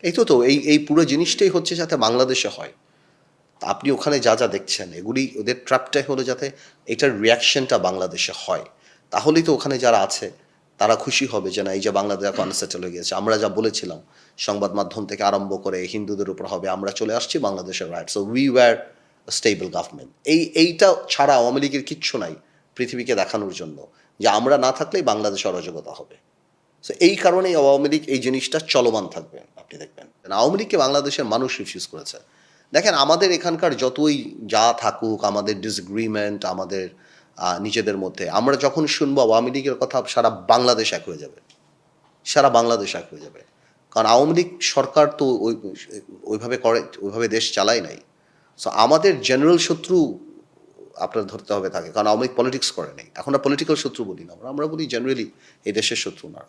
এই পুরো জিনিসটাই হচ্ছে যাতে বাংলাদেশে হয়। তা আপনি ওখানে যা দেখছেন এগুলি ওদের ট্র্যাপটাই হলো যাতে এটার রিঅ্যাকশনটা বাংলাদেশে হয়। তাহলেই তো ওখানে যারা আছে তারা খুশি হবে যে না এই যে বাংলাদেশ এখন সেটেল হয়ে গিয়েছে। আমরা যা বলেছিলাম সংবাদ মাধ্যম থেকে আরম্ভ করে হিন্দুদের উপর হবে আমরা চলে আসছি বাংলাদেশের right. So we were a stable government. এইটা ছাড়া আওয়ামী লীগের কিচ্ছু নাই পৃথিবীকে দেখানোর জন্য যে আমরা না থাকলেই বাংলাদেশে অরাজকতা হবে। সো এই কারণেই আওয়ামী লীগ এই জিনিসটা চলমান থাকবে আপনি দেখবেন। আওয়ামী লীগকে বাংলাদেশের মানুষ রিফিউজ করেছে। দেখেন আমাদের এখানকার যতই যা থাকুক, আমাদের ডিসএগ্রিমেন্ট, আমাদের নিজেদের মধ্যে, আমরা যখন শুনবো আওয়ামী লীগের কথা সারা বাংলাদেশ এক হয়ে যাবে। সারা বাংলাদেশ এক হয়ে যাবে। কারণ আওয়ামী লীগ সরকার তো ওইভাবে দেশ চালায় নাই। সো আমাদের জেনারেল শত্রু আপনার ধরতে হবে তাকে। কারণ আওয়ামী লীগ পলিটিক্স করে নাই। এখন আর পলিটিক্যাল শত্রু বলি না আমরা। আমরা বলি জেনারেলি এই দেশের শত্রু না।